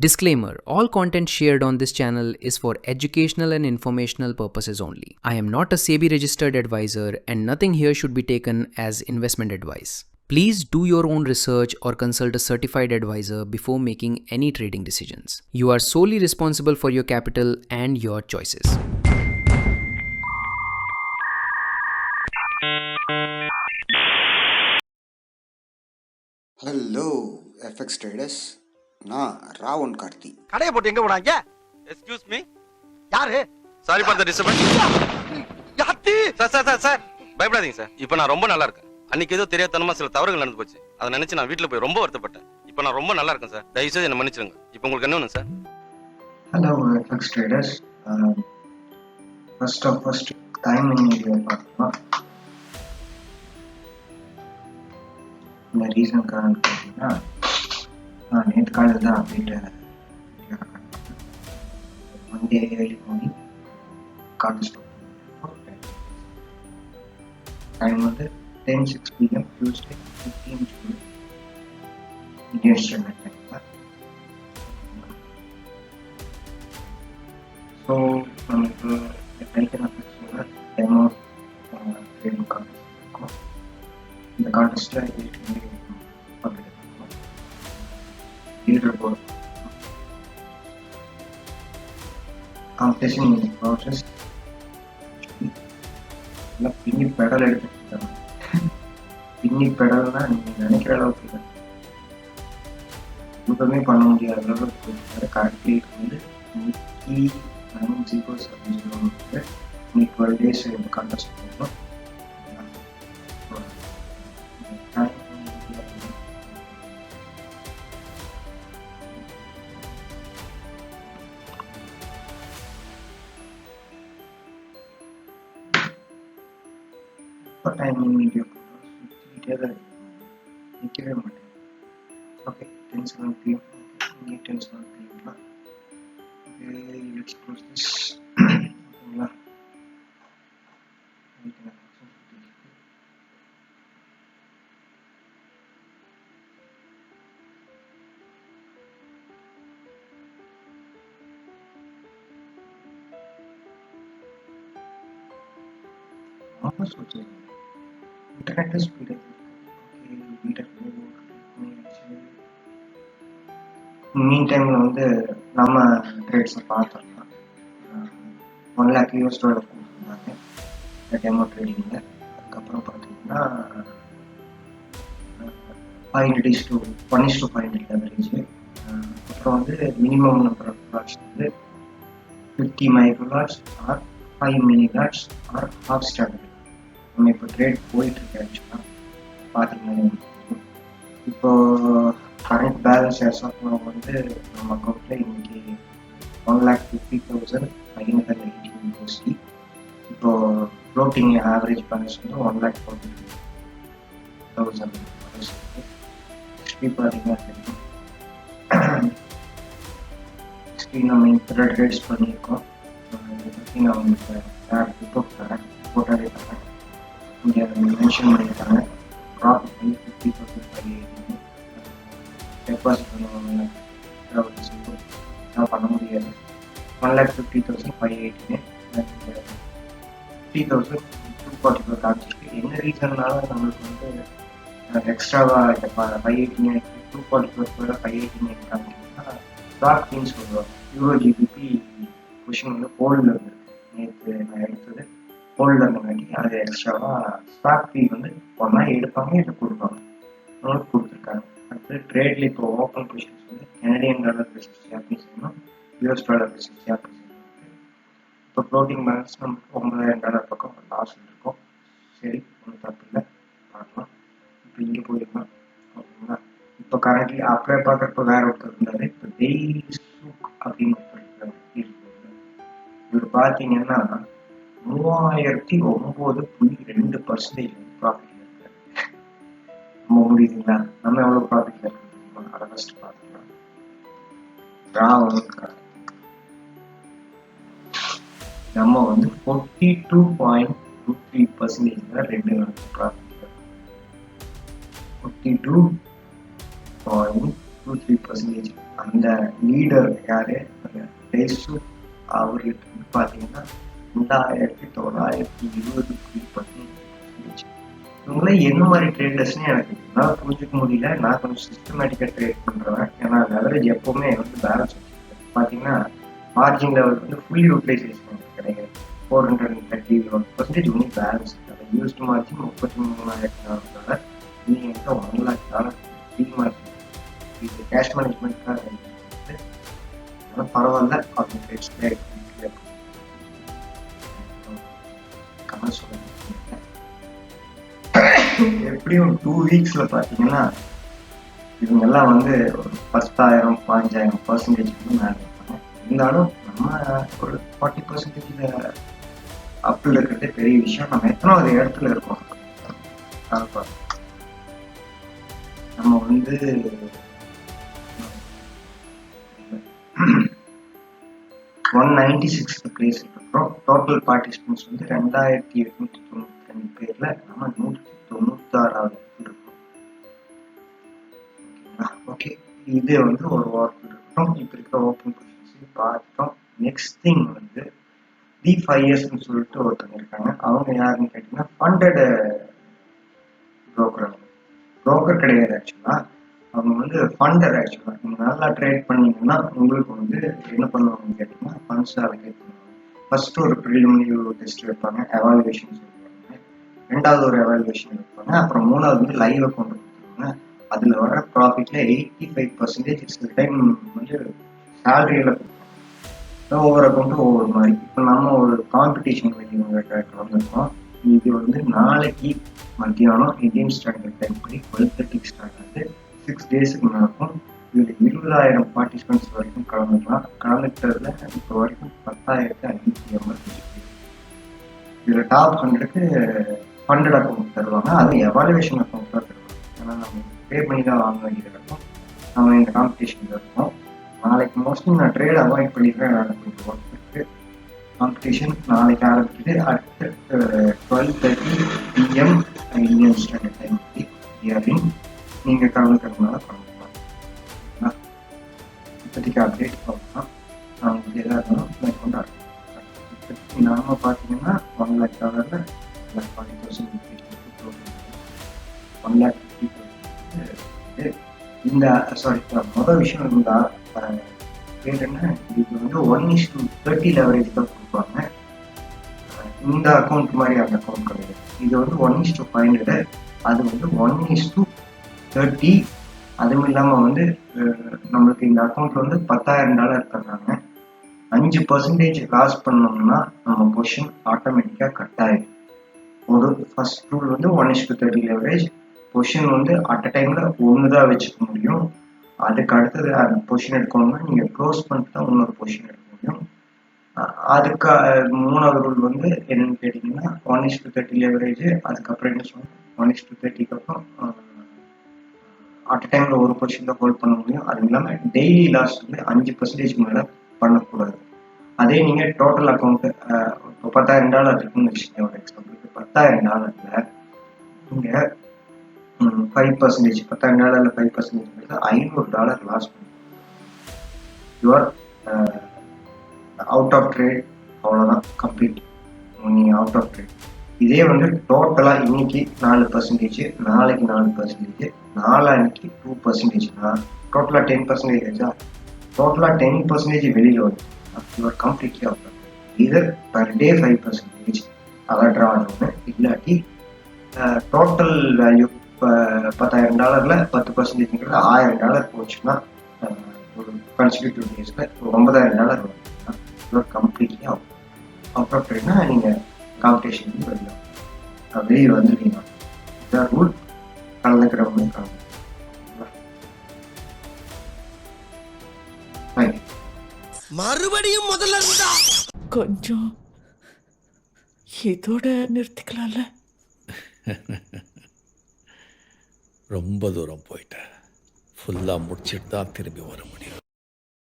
Disclaimer: all content shared on this channel is for educational and informational purposes only. I am not a SEBI registered advisor and nothing here should be taken as investment advice. Please do your own research or consult a certified advisor before making any trading decisions. You are solely responsible for your capital and your choices. ஹலோ FX traders, நான் ராவன் கார்த்தி. கடையை போட்டு எங்க போனாங்க? Excuse me. யாரு? Sorry for the disturbance. யாத்தி? Sir பயப்படாதீங்க sir. இப்போ நான் ரொம்ப நல்லா இருக்கேன். அன்னைக்கு ஏதோ தெரியாதனமா சில தவறுகள் நடந்து போச்சு. அதை நினைச்சு நான் வீட்டுல போய் ரொம்ப வருத்தப்பட்டேன். இப்போ நான் ரொம்ப நல்லா இருக்கேன் சார். தயவு செய்து என்ன மன்னிச்சிடுங்க. இப்போ உங்களுக்கு என்ன வேணும் sir? Hello FX traders, first timing video பார்க்கலாம். இந்த ரீசனுக்காக பார்த்தீங்கன்னா நேற்று காலையில் தான் update Monday early morning contest time வந்து 10:06 PM Tuesday 15 June Indian standard டைமில். ஸோ நமக்கு டைட்டன் அஃபெக்ட்ஸோட டெமோ ட்ரேடிங் கான்டெஸ்ட் இருக்கும். இந்த கான்டெஸ்ட்டில் ஏற்கனவே பங்கெடுத்துருக்கோம். லீடர் போர்டு காம்படிஷன் ப்ராசஸ் எல்லாம் பின்னி பெடல் எடுத்துட்டு இருக்காங்க. பின்னி பெடல்னா நீங்கள் நினைக்கிற அளவுக்கு இல்லை, எப்பவுமே பண்ண முடியாத அளவுக்கு கரெக்ட்லி வந்து இன்னைக்கு 9:07 இன்னைக்கு 12 days இந்த கான்டெஸ்ட் போகணும். டைமிங் வீடியோ சுற்றிக்கிட்டே தான் நிற்கவே மாட்டேன். ஓகே, 10:07 PM இங்கே 10:07 PM லெட்ஸ் க்ளோஸ் திஸ். ஓகேங்களா? இன்டர்நெட் ஸ்பீடு மீன் டைமில் வந்து நம்ம ட்ரேட்ஸை பார்த்துடலாம். $1 lakh கொடுத்துருந்தாங்க டெமோ ட்ரேடிங்கில். அதுக்கப்புறம் பார்த்தீங்கன்னா 1:5 லெவரேஜ். அப்புறம் வந்து மினிமம் நம்பர் ஆஃப் லாட்ஸ் வந்து 50 micro lots or 5 mini lots or half standard. நம்ம இப்போ ட்ரேட் போயிட்டுருக்கு. ஆக்சுவலாக பார்த்தீங்கன்னா இப்போ கரண்ட் பேலன்ஸ் வந்து நம்ம அக்கௌண்ட்டில் இன்னைக்கு 1,50,518 இப்போ ஃப்ளோட்டிங் ஆவரேஜ் பேலன்ஸ் வந்து 1,42,000 பார்த்தீங்கன்னா தெரியும். நம்ம இப்போ ட்ரேட்ஸ் பண்ணியிருக்கோம். இதை பற்றி நான் உங்களுக்கு ரிப்போர்ட் தரேன். ரிப்போர்ட்டாகவே தரேன். இங்கே மென்ஷன் பண்ணியிருக்காங்க. ப்ராஃபிட் வந்து 50,580. டெபாசிட் பண்ணுவாங்க பண்ண முடியாது. 1,50,580 50,244 காமிச்சிருக்கு. என்ன ரீசன்னால நம்மளுக்கு வந்து எக்ஸ்ட்ராவாக இந்த 580 244 580 காமிச்சிருக்கா ஸ்டாக் மீன்ஸ் சொல்லுவாங்க. யூரோ ஜிபிபி கொஷின் வந்து ஹோல்டில் இருந்திருக்கு. நேற்று நான் எடுத்தது ஹோல்டில் இருந்தங்காட்டி அது எக்ஸ்ட்ராவாக ஸ்டாக் ஃபீ வந்து ஒன்றா எடுப்பாங்க, இதை கொடுப்பாங்க. அவங்களுக்கு கொடுத்துருக்காங்க. அடுத்து ட்ரேட்ல இப்போ ஓப்பன் பொசிஷன்ஸ் வந்து கனடியன் டாலர் வெர்சஸ் ஜாப்பனீஸ் வேணும், US டாலர் வெர்சஸ் ஜாப்பனீஸ் வேணும். இப்போ ஃப்ளோட்டிங் பேலன்ஸ் நமக்கு $9,000 பக்கம் லாஸ் இருக்கும். சரி, ஒன்றும் தப்பு இல்லை, பார்க்கலாம். இப்போ இங்கே போயிருக்கலாம். ஓகேங்களா? இப்போ கரண்ட்லி அப்படியே பார்க்குறப்ப வேற ஒருத்தர் இருந்தார். இப்போ டெய்லி சூக் அப்படின்னு ஒருத்தர் இருக்காரு. இவர் பார்த்தீங்கன்னா 3,009.2% ப்ராஃபிட். நம்ம முடியுதுங்களா? நம்ம எவ்வளோ ப்ராஃபிட்ல இருக்கு அதை ஃபர்ஸ்ட் பார்த்துக்கலாம். நம்ம வந்து 42.23% ரெண்டு ப்ராஃபிட். 42.23 2-3%. அந்த லீடர் யாரு டேஸ்ட் அவர்களுக்கு வந்து பார்த்தீங்கன்னா 2920%. இவங்களே என்ன மாதிரி ட்ரேடர்ஸ்னு எனக்கு என்னால் புரிஞ்சுக்க முடியல. நான் கொஞ்சம் சிஸ்டமேட்டிக்காக ட்ரேட் பண்ணுறேன். ஏன்னா லெவரேஜ் எப்போவுமே வந்து பேலன்ஸ் வச்சுருக்கேன். பார்த்தீங்கன்னா மார்ஜின் லெவல் வந்து ஃபுல்லி யூட்டிலைசேஷன் கிடையாது. 430% ஒன்லி பேலன்ஸ். அதை யூஸ்டு மார்ஜின் $33,000. நீங்கள் எங்கே $1 lakh ஃப்ரீ மார்ஜின். இது கேஷ் மேனேஜ்மெண்ட்காக ஆனால் பரவாயில்ல. அவங்க ட்ரேட்ஸ்ல கமெண்ட் சொல்லுங்க. எப்படியும் 2 weeks பார்த்தீங்கன்னா இவங்கெல்லாம் வந்து ஒரு 10,000-15,000% வந்து மேலே இருப்பாங்க. இருந்தாலும் நம்ம ஒரு 40% அப்பில் இருக்கிறதே பெரிய விஷயம். நம்ம எத்தனாவது இடத்துல இருக்கோம் நம்ம வந்து 196 பிளேஸ் இருக்கிறோம். டோட்டல் பார்ட்டிசிபென்ட்ஸ் வந்து 2,892 பேர்ல நம்ம 196வது இருக்கோம். ஓகே, இது வந்து ஒரு ஒர்க் இருக்கோம். இப்போ இருக்கிற ஓப்பன் பொசிஷன்ஸ் பார்த்துட்டோம். நெக்ஸ்ட் திங் வந்து D5Sன்னு சொல்லிட்டு ஒருத்தவங்க இருக்காங்க. அவங்க யாருன்னு கேட்டீங்கன்னா ஃபண்டட் புரோக்கர் கிடையாது. ஆக்சுவலா அவங்க வந்து ஃபண்டர். ஆக்சுவலா நீங்க நல்லா ட்ரேட் பண்ணீங்கன்னா உங்களுக்கு வந்து என்ன பண்ணுவாங்கன்னு கேட்டீங்கன்னா ஃபண்ட்ஸ் அலோகேட் பண்ணுவாங்க. ஃபர்ஸ்ட் ஒரு ப்ரிலிமினரி டெஸ்ட் வைப்பாங்க, எவாலுவேஷன் சொல்லுவாங்க. ரெண்டாவது ஒரு எவாலுவேஷன் வைப்பாங்க. அப்புறம் மூணாவது வந்து லைவ் அக்கௌண்ட் கொடுத்துருவாங்க. அதுல வர ப்ராஃபிட்ல 85% சில டைம் வந்து சேலரியில ஒவ்வொரு அக்கௌண்ட்டும் ஒவ்வொரு மாதிரி. இப்போ நம்ம ஒரு காம்படிஷன் கலந்துருக்கோம். இது வந்து நாளைக்கு மத்தியானம் இந்தியன் ஸ்டாண்டர்ட் டைம் படி 12:30 ஸ்டார்ட் ஆகுது. 6 டேஸுக்கு நடக்கும். இதில் 20,000 பார்ட்டிசிபென்ட்ஸ் வரைக்கும் கலந்துக்கலாம். கலந்துக்கிறதுல இப்போ வரைக்கும் 10,585 பேர். இதில் டாப் 100க்கு ஃபண்டட் அக்கௌண்ட் தருவாங்க. அது எவாலுவேஷன் அக்கௌண்ட் தான் தருவாங்க. ஏன்னா நம்ம பே பண்ணி தான் வாங்க வேண்டியது இருக்கும். நம்ம இந்த காம்படிஷனில் இருக்கோம். நாளைக்கு மோஸ்ட்லி நான் ட்ரேட் அவாய்ட் பண்ணிடுறேன். கொஞ்சம் ஒர்க் இருக்கு. காம்படிஷன் நாளைக்கு ஆரம்பிக்குது. அடுத்து 12:30 PM இந்தியன் ஸ்டாண்டர்ட் டைம் இயரிங் நீங்கள் கலந்துக்கிறதுனால கலந்துக்கலாம். இப்போதைக்கு அப்டேட் பார்க்கலாம். அவங்களுக்கு எதாக இருந்தாலும் நான் கொண்டாடுறேன். இப்போதைக்கு நாம பார்த்தீங்கன்னா $1 lakh 40,000 1,50,000. இந்த மொதல் விஷயம் இருந்தால் என்னன்னா இது வந்து 1:30 லெவரேஜ் தான் கொடுப்பாங்க. இந்த அக்கௌண்ட் மாதிரி அந்த அக்கௌண்ட் கிடையாது. இது வந்து 1:500. அது வந்து 1:30. அதுவும் இல்லாமல் வந்து நம்மளுக்கு இந்த அக்கௌண்ட்ல வந்து $10,000 தர்றாங்க. 5% லாஸ் பண்ணோம்னா நம்ம பொசிஷன் ஆட்டோமேட்டிக்காக கட் ஆயிடும். ஒரு ஃபர்ஸ்ட் ரூல் வந்து 1:30 லெவரேஜ். பொசிஷன் வந்து அட் அ டைம்ல ஒன்று தான் வச்சுக்க முடியும். அதுக்கு அடுத்தது அந்த பொசிஷன் எடுக்கணும்னா நீங்கள் க்ளோஸ் பண்ணிட்டு தான் இன்னொரு பொசிஷன் எடுக்க முடியும். அதுக்கு மூணாவது ரூல் வந்து என்னன்னு கேட்டிங்கன்னா 1:30 லெவரேஜ். அதுக்கப்புறம் என்ன சொன்னோம், 1:30க்கு அப்புறம் அட் அ டைம்ல ஒரு பொசிஷன் தான் ஹோல்ட் பண்ண முடியும். அது இல்லாமல் டெய்லி லாஸ் வந்து 5% மேலே பண்ணக்கூடாது. அதே நீங்கள் டோட்டல் அக்கௌண்ட் இப்போ $10,000 இருக்குன்னு வச்சுக்கோங்க. ஒரு எக்ஸாம்பிளுக்கு $10,000ல நீங்கள் 5% $10,000 5% $500 லாஸ் பண்ணும். Your out of trade. அவ்வளோதான், கம்ப்ளீட். நீங்கள் அவுட் ஆஃப் ட்ரேட். இதே வந்து டோட்டலாக இன்னைக்கு 4%, நாளைக்கு 4%, நாளான்னைக்கு 2%னா டோட்டலாக 10% ஆச்சா? டோட்டலாக 10% வெளியில் வருது. Your completely out of trade. Either per day 5% அதை ட்ரா ஆகணும். இல்லாட்டி டோட்டல் வேல்யூ இப்போ $10,000ல 10%ங்கிறது $1,000 போச்சுன்னா ஒரு கன்சிக்யூட்டிவ் டேஸில் $9,000 வரும். யுவர் கம்ப்ளீட்லி அவுட் ஆஃப் ட்ரேட்னா நீங்கள் காம்படிஷன் வெளியே வந்துருக்கீங்க. இதான் ரூல். கலந்துக்கிறவங்க கலந்து. மறுபடியும் முதல்ல இருந்தா கொஞ்சம் இதோட நிறுத்திக்கலாம்ல. ரொம்ப தூரம் போயிட்டேன். ஃபுல்லாக முடிச்சுட்டு தான் திரும்பி வர முடியும்.